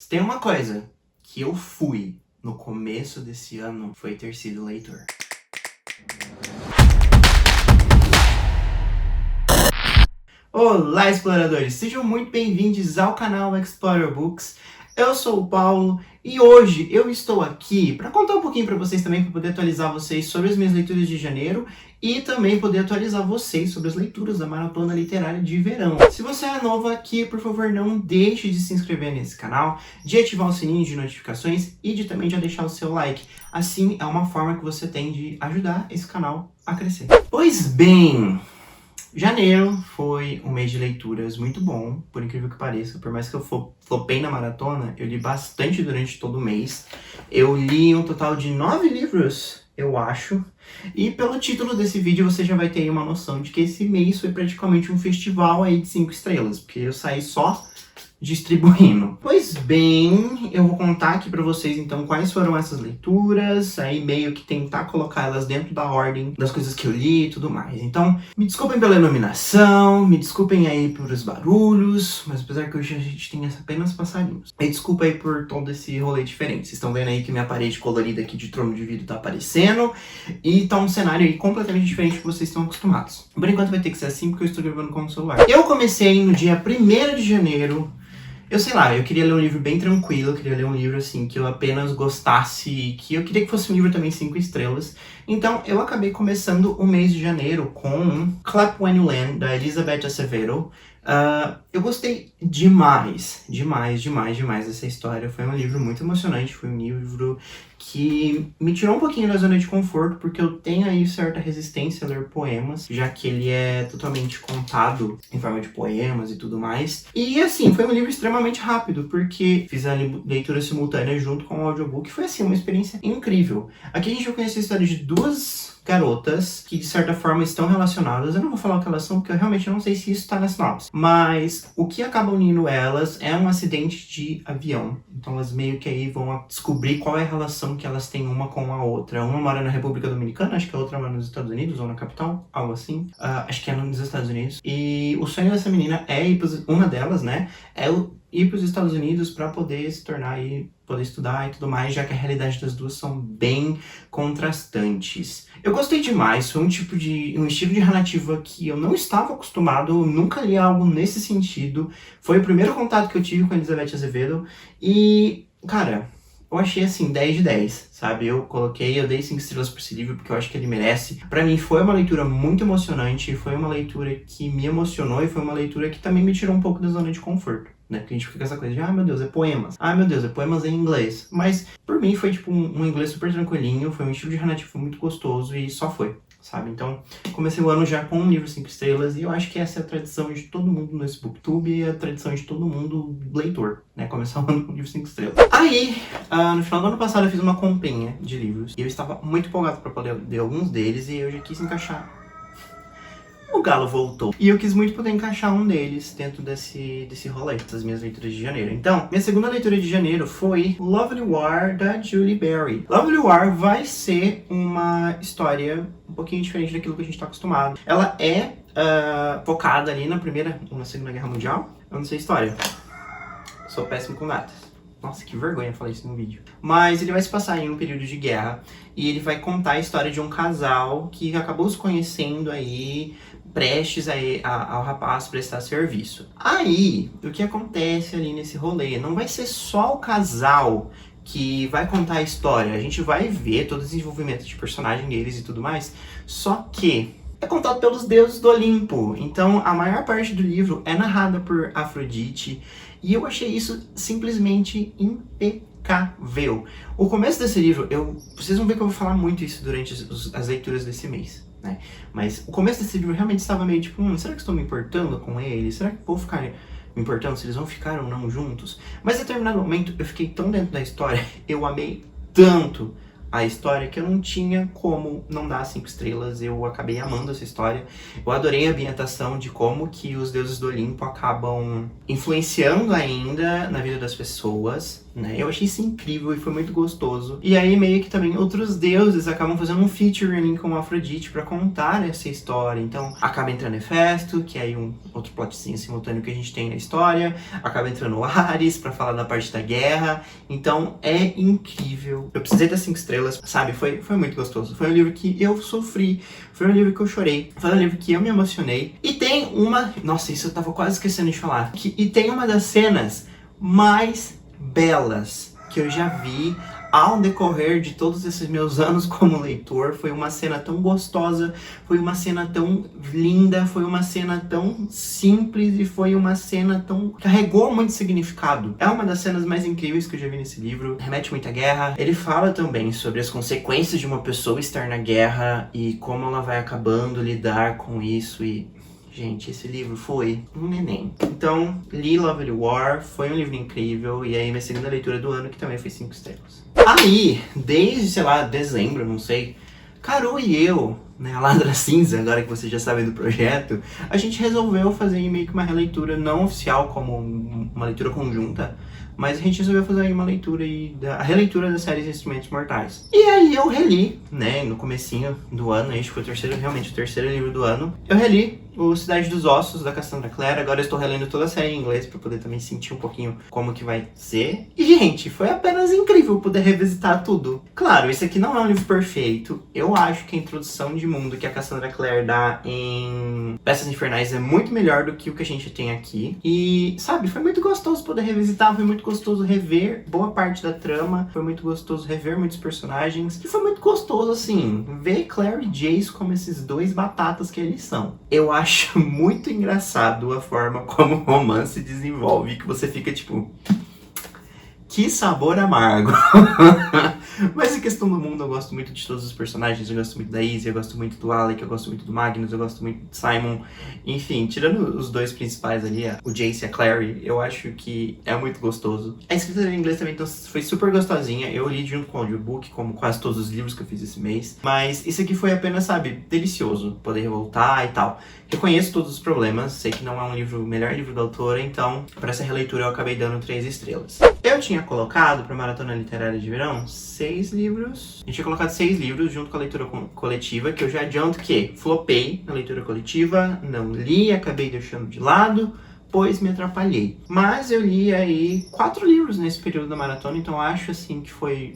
Se tem uma coisa que eu fui no começo desse ano, foi ter sido leitor. Olá, exploradores! Sejam muito bem-vindos ao canal Explorer Books. Eu sou o Paulo e hoje eu estou aqui para contar um pouquinho para vocês também, para poder atualizar vocês sobre as minhas leituras de janeiro e também poder atualizar vocês sobre as leituras da Maratona Literária de Verão. Se você é novo aqui, por favor, não deixe de se inscrever nesse canal, de ativar o sininho de notificações e de também já deixar o seu like. Assim é uma forma que você tem de ajudar esse canal a crescer. Pois bem... Janeiro foi um mês de leituras muito bom, por incrível que pareça. Por mais que eu flopei na maratona, eu li bastante durante todo o mês. Eu li um total de 9 livros, eu acho. E pelo título desse vídeo você já vai ter aí uma noção de que esse mês foi praticamente um festival aí de 5 estrelas, porque eu saí só distribuindo. Pois bem, eu vou contar aqui pra vocês então quais foram essas leituras, aí meio que tentar colocar elas dentro da ordem das coisas que eu li e tudo mais. Então, me desculpem pela iluminação, me desculpem aí por os barulhos, mas apesar que hoje a gente tem apenas passarinhos. E desculpa aí por todo esse rolê diferente. Vocês estão vendo aí que minha parede colorida aqui de trono de vidro tá aparecendo, e tá um cenário aí completamente diferente do que vocês estão acostumados. Por enquanto vai ter que ser assim porque eu estou gravando com o celular. Eu comecei no dia 1º de janeiro. Eu sei lá, eu queria ler um livro bem tranquilo, eu queria ler um livro assim, que eu apenas gostasse, que eu queria que fosse um livro também 5 estrelas. Então eu acabei começando o mês de janeiro com Clap When You Land, da Elizabeth Acevedo. Eu gostei demais dessa história. Foi um livro muito emocionante, foi um livro que me tirou um pouquinho da zona de conforto, porque eu tenho aí certa resistência a ler poemas, já que ele é totalmente contado em forma de poemas e tudo mais. E assim, foi um livro extremamente rápido, porque fiz a leitura simultânea junto com o audiobook, foi assim, uma experiência incrível. Aqui a gente vai conhecer a história de duas garotas que de certa forma estão relacionadas. Eu não vou falar o que elas são, porque eu realmente não sei se isso tá na sinopse. Mas o que acaba unindo elas é um acidente de avião. Então elas meio que aí vão descobrir qual é a relação que elas têm uma com a outra. Uma mora na República Dominicana, acho que a outra mora nos Estados Unidos, ou na capital, algo assim. Acho que é nos Estados Unidos. E o sonho dessa menina é ir uma delas, né? É ir para os Estados Unidos para poder se tornar e poder estudar e tudo mais, já que a realidade das duas são bem contrastantes. Eu gostei demais, foi um estilo de narrativa que eu não estava acostumado, eu nunca li algo nesse sentido. Foi o primeiro contato que eu tive com a Elizabeth Acevedo e, cara, eu achei assim, 10 de 10, sabe? Eu dei 5 estrelas pra esse livro porque eu acho que ele merece. Pra mim foi uma leitura muito emocionante, foi uma leitura que me emocionou e foi uma leitura que também me tirou um pouco da zona de conforto, né? Porque a gente fica com essa coisa de, meu Deus, é poemas. Meu Deus, é poemas em inglês. Mas, por mim, foi tipo um inglês super tranquilinho, foi um estilo de narrativa muito gostoso e só foi, sabe? Então, comecei o ano já com um livro 5 estrelas e eu acho que essa é a tradição de todo mundo nesse booktube e a tradição de todo mundo leitor, né? Começar o ano com um livro 5 estrelas. Aí, no final do ano passado eu fiz uma comprinha de livros e eu estava muito empolgado para poder ler alguns deles e eu já quis encaixar. O galo voltou. E eu quis muito poder encaixar um deles dentro desse rolê, das minhas leituras de janeiro. Então, minha segunda leitura de janeiro foi Lovely War, da Julie Berry. Lovely War vai ser uma história um pouquinho diferente daquilo que a gente tá acostumado. Ela é focada ali na Primeira ou na Segunda Guerra Mundial. Eu não sei história. Sou péssimo com datas. Nossa, que vergonha falar isso no vídeo. Mas ele vai se passar em um período de guerra e ele vai contar a história de um casal que acabou se conhecendo aí, prestes ao rapaz prestar serviço. Aí, o que acontece ali nesse rolê? Não vai ser só o casal que vai contar a história. A gente vai ver todo o desenvolvimento de personagem deles e tudo mais, só que é contado pelos deuses do Olimpo. Então, a maior parte do livro é narrada por Afrodite. E eu achei isso simplesmente impecável. O começo desse livro, vocês vão ver que eu vou falar muito isso durante as leituras desse mês, né? Mas o começo desse livro realmente estava meio tipo, será que estou me importando com ele? Será que vou ficar me importando se eles vão ficar ou não juntos? Mas em determinado momento eu fiquei tão dentro da história, eu amei tanto a história que eu não tinha como não dar 5 estrelas. Eu acabei amando essa história. Eu adorei a ambientação de como que os deuses do Olimpo acabam influenciando ainda na vida das pessoas, né? Eu achei isso incrível e foi muito gostoso. E aí meio que também outros deuses acabam fazendo um featuring com Afrodite pra contar essa história. Então acaba entrando Hefesto, que é aí um outro plotzinho simultâneo que a gente tem na história. Acaba entrando Ares pra falar da parte da guerra. Então é incrível. Eu precisei das 5 estrelas, sabe? Foi muito gostoso. Foi um livro que eu sofri. Foi um livro que eu chorei. Foi um livro que eu me emocionei. E tem uma... Nossa, isso eu tava quase esquecendo de falar. E tem uma das cenas mais belas que eu já vi ao decorrer de todos esses meus anos como leitor. Foi uma cena tão gostosa, foi uma cena tão linda, foi uma cena tão simples e foi uma cena tão... carregou muito significado. É uma das cenas mais incríveis que eu já vi nesse livro. Remete muito à guerra. Ele fala também sobre as consequências de uma pessoa estar na guerra e como ela vai acabando lidar com isso e... Gente, esse livro foi um neném. Então, li Lovely War, foi um livro incrível, e aí minha segunda leitura do ano, que também foi 5 estrelas. Aí, desde, sei lá, dezembro, não sei, Carol e eu, né, a Ladra Cinza, agora que vocês já sabem do projeto, a gente resolveu fazer meio que uma releitura não oficial, como uma leitura conjunta, mas a gente resolveu fazer aí uma leitura a releitura da série Instrumentos Mortais. E aí eu reli, né, no comecinho do ano, acho que foi realmente o terceiro livro do ano, eu reli o Cidade dos Ossos, da Cassandra Clare. Agora eu estou relendo toda a série em inglês pra poder também sentir um pouquinho como que vai ser. E, gente, foi apenas incrível poder revisitar tudo. Claro, esse aqui não é um livro perfeito. Eu acho que a introdução de mundo que a Cassandra Clare dá em Peças Infernais é muito melhor do que o que a gente tem aqui. E, sabe, foi muito gostoso poder revisitar, foi muito gostoso rever boa parte da trama, foi muito gostoso rever muitos personagens, e foi muito gostoso, assim, ver Claire e Jace como esses dois batatas que eles são. Eu acho muito engraçado a forma como o romance se desenvolve, que você fica tipo... Que sabor amargo. Mas em questão do mundo, eu gosto muito de todos os personagens. Eu gosto muito da Izzy, eu gosto muito do Alec, eu gosto muito do Magnus, eu gosto muito de Simon. Enfim, tirando os dois principais ali, o Jace e a Clary, eu acho que é muito gostoso. A escrita em inglês também então, foi super gostosinha. Eu li junto com o audiobook, como quase todos os livros que eu fiz esse mês. Mas isso aqui foi apenas, sabe, delicioso. Poder voltar e tal. Reconheço todos os problemas, sei que não é o melhor livro da autora, então para essa releitura eu acabei dando 3 estrelas. Eu tinha colocado para Maratona Literária de Verão 6 livros. Eu tinha colocado 6 livros junto com a leitura coletiva, que eu já adianto que flopei na leitura coletiva, não li, acabei deixando de lado, pois me atrapalhei. Mas eu li aí 4 livros nesse período da maratona, então acho assim que foi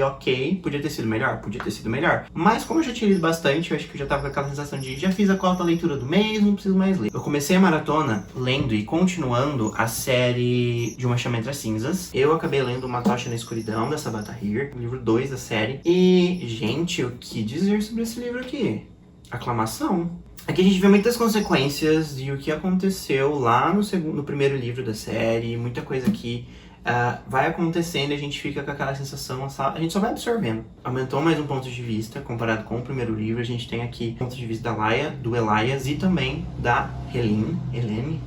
ok. Podia ter sido melhor? Podia ter sido melhor. Mas como eu já tinha lido bastante, eu acho que eu já tava com aquela sensação de já fiz a quarta leitura do mês, não preciso mais ler. Eu comecei a maratona lendo e continuando a série de Uma Chama Entre as Cinzas. Eu acabei lendo Uma Tocha na Escuridão, da Sabata Heer, o livro 2 da série. E, gente, o que dizer sobre esse livro aqui? Aclamação. Aqui a gente vê muitas consequências de o que aconteceu lá no primeiro livro da série, muita coisa que vai acontecendo e a gente fica com aquela sensação, a gente só vai absorvendo. Aumentou mais um ponto de vista comparado com o primeiro livro. A gente tem aqui o ponto de vista da Laia, do Elias e também da Helene.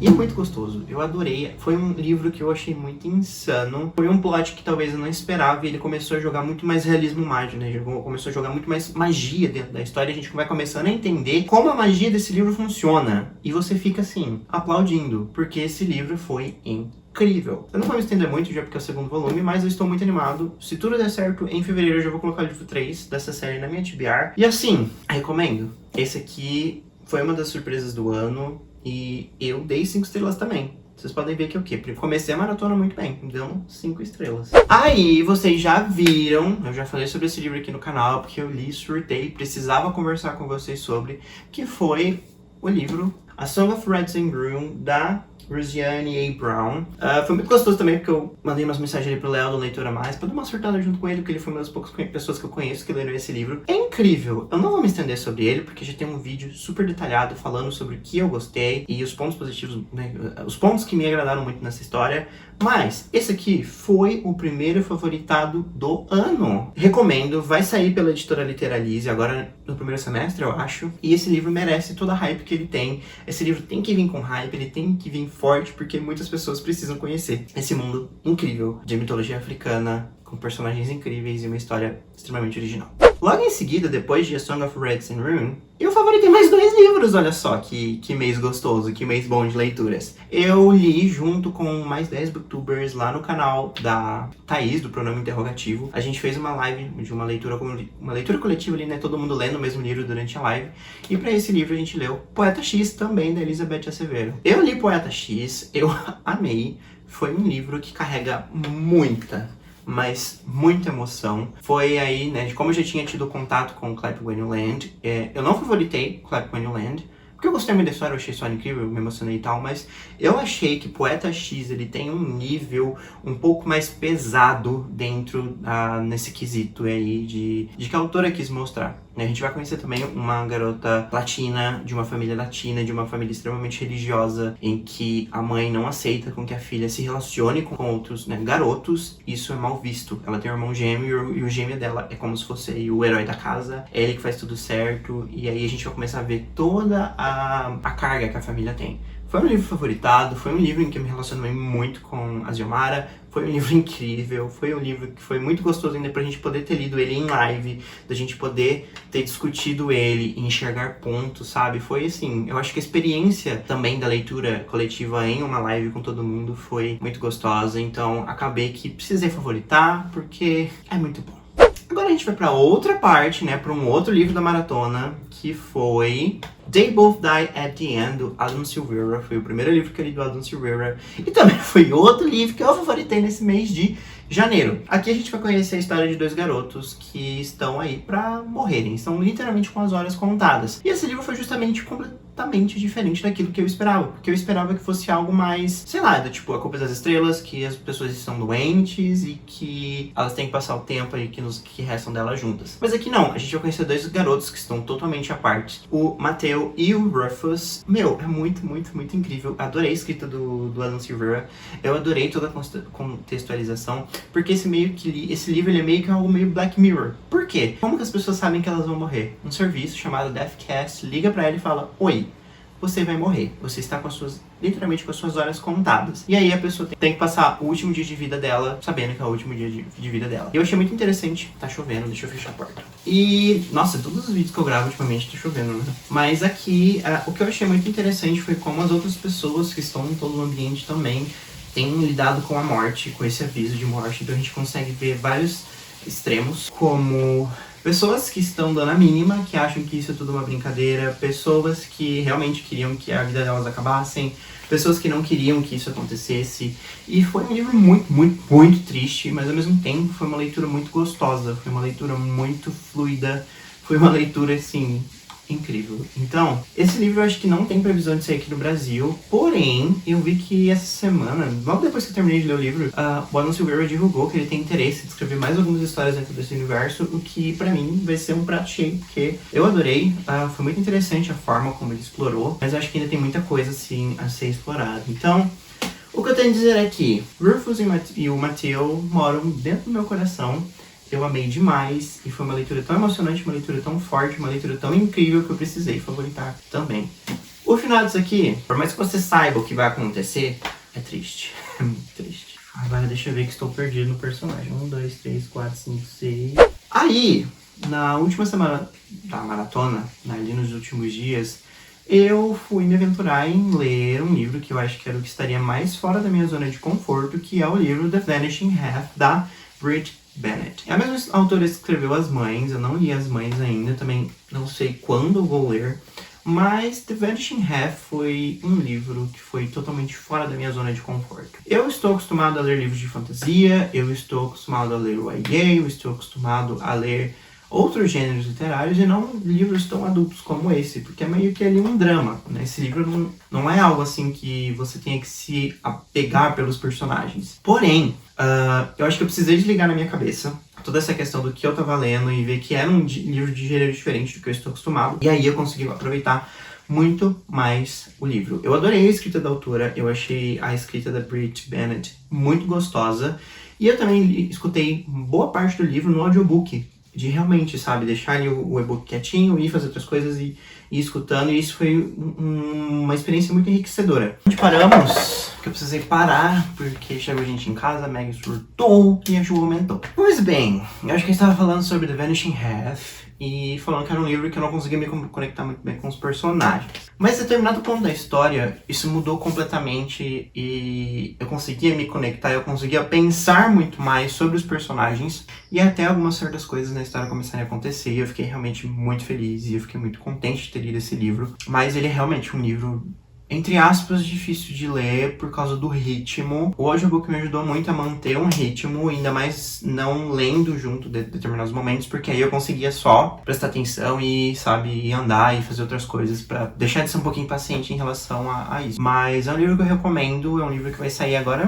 E é muito gostoso, eu adorei. Foi um livro que eu achei muito insano. Foi um plot que talvez eu não esperava e ele começou a jogar muito mais realismo mágico, né? Ele começou a jogar muito mais magia dentro da história. A gente vai começando a entender como a magia desse livro funciona. E você fica assim, aplaudindo, porque esse livro foi incrível. Eu não vou me estender muito, já porque é o segundo volume, mas eu estou muito animado. Se tudo der certo, em fevereiro eu já vou colocar o livro 3 dessa série na minha TBR. E assim, recomendo. Esse aqui foi uma das surpresas do ano. E eu dei 5 estrelas também. Vocês podem ver que o quê? Comecei a maratona muito bem, dando 5 estrelas. Aí, vocês já viram, eu já falei sobre esse livro aqui no canal, porque eu li, surtei, precisava conversar com vocês sobre, que foi o livro A Song of Reds and Groom, da Rosiane A. Brown. Foi muito gostoso também, porque eu mandei umas mensagens ali pro Léo do Leitura Mais, pra dar uma surtada junto com ele, porque ele foi uma das poucas pessoas que eu conheço que leram esse livro. É incrível! Eu não vou me estender sobre ele, porque já tem um vídeo super detalhado falando sobre o que eu gostei e os pontos positivos, né, os pontos que me agradaram muito nessa história. Mas esse aqui foi o primeiro favoritado do ano. Recomendo, vai sair pela editora Literalize agora no primeiro semestre, eu acho. E esse livro merece toda a hype que ele tem. Esse livro tem que vir com hype, ele tem que vir forte, porque muitas pessoas precisam conhecer esse mundo incrível de mitologia africana, com personagens incríveis e uma história extremamente original. Logo em seguida, depois de A Song of Reds and Ruin, eu favoritei mais 2 livros, olha só, que mês gostoso, que mês bom de leituras. Eu li junto com mais 10 booktubers lá no canal da Thaís, do Pronome Interrogativo. A gente fez uma live de uma leitura coletiva ali, né, todo mundo lendo o mesmo livro durante a live. E pra esse livro a gente leu Poeta X, também da Elizabeth Acevedo. Eu li Poeta X, eu amei, foi um livro que carrega muita emoção. Foi aí, né, de como eu já tinha tido contato com o Clap When You Land. Eu não favoritei Clap When You Land, porque eu gostei muito da história, eu achei a história incrível, eu me emocionei e tal, mas eu achei que Poeta X, ele tem um nível um pouco mais pesado dentro, nesse quesito aí de que a autora quis mostrar. A gente vai conhecer também uma garota latina, de uma família latina, de uma família extremamente religiosa, em que a mãe não aceita com que a filha se relacione com outros, né, garotos. Isso é mal visto. Ela tem um irmão gêmeo e o gêmeo dela é como se fosse o herói da casa. É ele que faz tudo certo. E aí a gente vai começar a ver toda a carga que a família tem. Foi um livro favoritado, foi um livro em que eu me relacionei muito com a Xiomara, foi um livro incrível, foi um livro que foi muito gostoso ainda pra gente poder ter lido ele em live, da gente poder ter discutido ele e enxergar pontos, sabe? Foi assim, eu acho que a experiência também da leitura coletiva em uma live com todo mundo foi muito gostosa, então acabei que precisei favoritar, porque é muito bom. Agora a gente vai pra outra parte, né, pra um outro livro da maratona, que foi They Both Die at the End, do Adam Silvera. Foi o primeiro livro que eu li do Adam Silvera. E também foi outro livro que eu favoritei nesse mês de janeiro. Aqui a gente vai conhecer a história de 2 garotos que estão aí pra morrerem. Estão literalmente com as horas contadas. E esse livro foi justamente completamente diferente daquilo que eu esperava. Porque eu esperava que fosse algo mais, sei lá, tipo A Culpa das Estrelas, que as pessoas estão doentes e que elas têm que passar o tempo aí que restam delas juntas. Mas aqui não, a gente vai conhecer 2 garotos que estão totalmente à parte. O Mateo e o Rufus. Meu, é muito incrível. Adorei a escrita do Adam Silvera. Eu adorei toda a contextualização. Porque esse livro ele é meio que algo meio Black Mirror. Por quê? Como que as pessoas sabem que elas vão morrer? Um serviço chamado Deathcast liga pra ela e fala: oi, você vai morrer. Você está literalmente com as suas horas contadas. E aí a pessoa tem que passar o último dia de vida dela sabendo que é o último dia de vida dela. E eu achei muito interessante. Tá chovendo, deixa eu fechar a porta. E, nossa, todos os vídeos que eu gravo ultimamente tá chovendo, né? Mas aqui, o que eu achei muito interessante foi como as outras pessoas que estão em todo o ambiente também têm lidado com a morte, com esse aviso de morte. Então a gente consegue ver vários extremos, como pessoas que estão dando a mínima, que acham que isso é tudo uma brincadeira, pessoas que realmente queriam que a vida delas acabassem, pessoas que não queriam que isso acontecesse. E foi um livro muito triste, mas ao mesmo tempo foi uma leitura muito gostosa, foi uma leitura muito fluida, foi uma leitura, assim, incrível. Então, esse livro eu acho que não tem previsão de sair aqui no Brasil, porém, eu vi que essa semana, logo depois que eu terminei de ler o livro, o Adam Silvera divulgou que ele tem interesse em escrever mais algumas histórias dentro desse universo, o que pra mim vai ser um prato cheio, porque eu adorei, foi muito interessante a forma como ele explorou, mas eu acho que ainda tem muita coisa assim a ser explorada. Então, o que eu tenho a dizer é que Rufus e o Mateo moram dentro do meu coração. Eu amei demais e foi uma leitura tão emocionante, uma leitura tão forte, uma leitura tão incrível que eu precisei favoritar também. O final disso aqui, por mais que você saiba o que vai acontecer, é triste. É muito triste. Agora deixa eu ver que estou perdido no personagem. 1, 2, 3, 4, 5, 6... Aí, na última semana da maratona, ali nos últimos dias, eu fui me aventurar em ler um livro que eu acho que era o que estaria mais fora da minha zona de conforto, que é o livro The Vanishing Half, da Brit Bennett. É a mesma autora que escreveu As Mães, eu não li As Mães ainda, também não sei quando eu vou ler, mas The Vanishing Half foi um livro que foi totalmente fora da minha zona de conforto. Eu estou acostumado a ler livros de fantasia, eu estou acostumado a ler YA, eu estou acostumado a ler outros gêneros literários e não livros tão adultos como esse, porque é meio que ali um drama, né? Esse livro não é algo assim que você tenha que se apegar pelos personagens. Porém, eu acho que eu precisei desligar na minha cabeça toda essa questão do que eu tava lendo e ver que era um livro de gênero diferente do que eu estou acostumado, e aí eu consegui aproveitar muito mais o livro. Eu adorei a escrita da autora, eu achei a escrita da Brit Bennett muito gostosa, e eu também escutei boa parte do livro no audiobook, de realmente, sabe, deixar ali o e-book quietinho e fazer outras coisas e e escutando, e isso foi uma experiência muito enriquecedora. A gente paramos, porque eu precisei parar, porque chegou gente em casa, a Meg surtou e a chuva aumentou. Pois bem, eu acho que eu estava falando sobre The Vanishing Half, e falando que era um livro que eu não conseguia me conectar muito bem com os personagens. Mas em determinado ponto da história, isso mudou completamente e eu conseguia me conectar, eu conseguia pensar muito mais sobre os personagens e até algumas certas coisas na história começarem a acontecer e eu fiquei realmente muito feliz e eu fiquei muito contente de ter lido esse livro. Mas ele é realmente um livro, entre aspas, difícil de ler por causa do ritmo. O audiobook me ajudou muito a manter um ritmo, ainda mais não lendo junto de determinados momentos, porque aí eu conseguia só prestar atenção e, sabe, ir andar e fazer outras coisas pra deixar de ser um pouquinho paciente em relação a isso. Mas é um livro que eu recomendo, é um livro que vai sair agora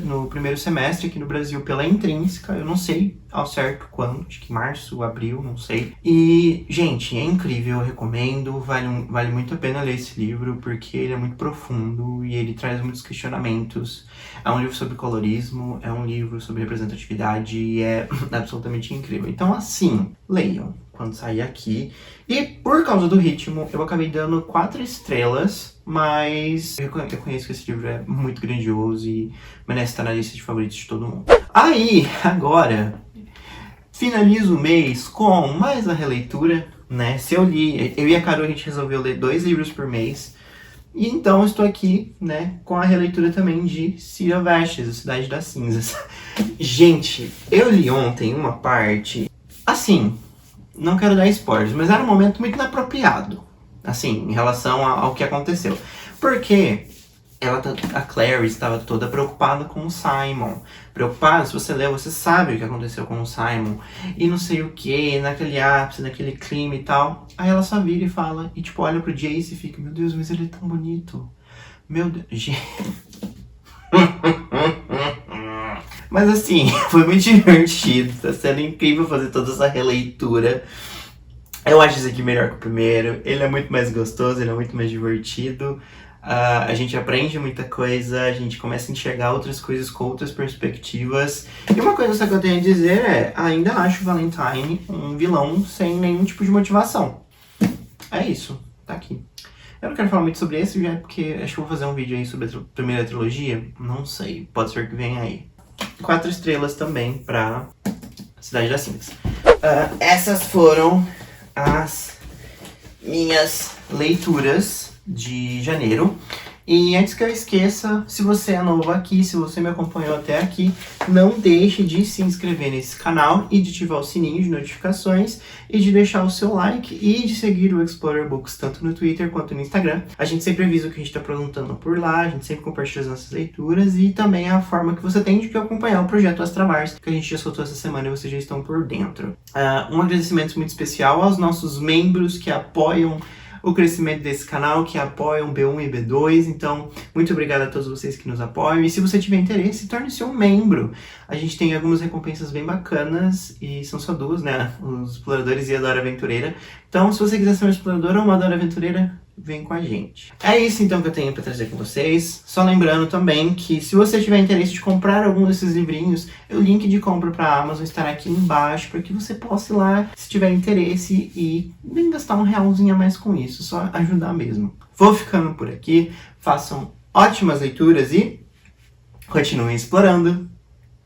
no primeiro semestre aqui no Brasil pela Intrínseca, eu não sei ao certo quando, acho que março, abril, não sei. E, gente, é incrível, eu recomendo, vale muito a pena ler esse livro, porque ele é muito profundo e ele traz muitos questionamentos. É um livro sobre colorismo, é um livro sobre representatividade e é absolutamente incrível. Então, assim, leiam quando sair aqui. E por causa do ritmo, eu acabei dando 4 estrelas, mas eu reconheço que esse livro é muito grandioso e merece estar na lista de favoritos de todo mundo. Aí, agora, finalizo o mês com mais a releitura, né? Se eu e a Carol, a gente resolveu ler 2 livros por mês. E então estou aqui, né, com a releitura também de City of Ashes, a Cidade das Cinzas. Gente, eu li ontem uma parte, assim, não quero dar spoilers, mas era um momento muito inapropriado, assim, em relação ao que aconteceu. Porque a Clary estava toda preocupada com o Simon. Preocupada, se você leu, você sabe o que aconteceu com o Simon. E não sei o que, naquele ápice, naquele clima e tal. Aí ela só vira e fala, e tipo, olha pro Jace e fica, meu Deus, mas ele é tão bonito. Meu Deus, mas assim, foi muito divertido, tá sendo incrível fazer toda essa releitura. Eu acho esse aqui melhor que o primeiro, ele é muito mais gostoso, ele é muito mais divertido. A gente aprende muita coisa, a gente começa a enxergar outras coisas com outras perspectivas. E uma coisa só que eu tenho a dizer é, ainda acho o Valentine um vilão sem nenhum tipo de motivação. É isso, tá aqui. Eu não quero falar muito sobre esse, já porque acho que vou fazer um vídeo aí sobre a primeira trilogia. Não sei, pode ser que venha aí. 4 estrelas também pra Cidade das Cinzas. Essas foram as minhas leituras de janeiro. E antes que eu esqueça, se você é novo aqui, se você me acompanhou até aqui, não deixe de se inscrever nesse canal e de ativar o sininho de notificações e de deixar o seu like e de seguir o Explorer Books tanto no Twitter quanto no Instagram. A gente sempre avisa o que a gente está perguntando por lá, a gente sempre compartilha as nossas leituras e também a forma que você tem de acompanhar o projeto Astra Wars, que a gente já soltou essa semana e vocês já estão por dentro. Um agradecimento muito especial aos nossos membros que apoiam o crescimento desse canal, que apoiam B1 e B2, então muito obrigado a todos vocês que nos apoiam, e se você tiver interesse, torne-se um membro. A gente tem algumas recompensas bem bacanas, e são só 2, né, os exploradores e a Dora Aventureira, então se você quiser ser um explorador ou uma Dora Aventureira, vem com a gente. É isso então que eu tenho para trazer com vocês. Só lembrando também que se você tiver interesse de comprar algum desses livrinhos, o link de compra para a Amazon estará aqui embaixo para que você possa ir lá, se tiver interesse, e nem gastar um realzinho a mais com isso, só ajudar mesmo. Vou ficando por aqui, façam ótimas leituras e continuem explorando!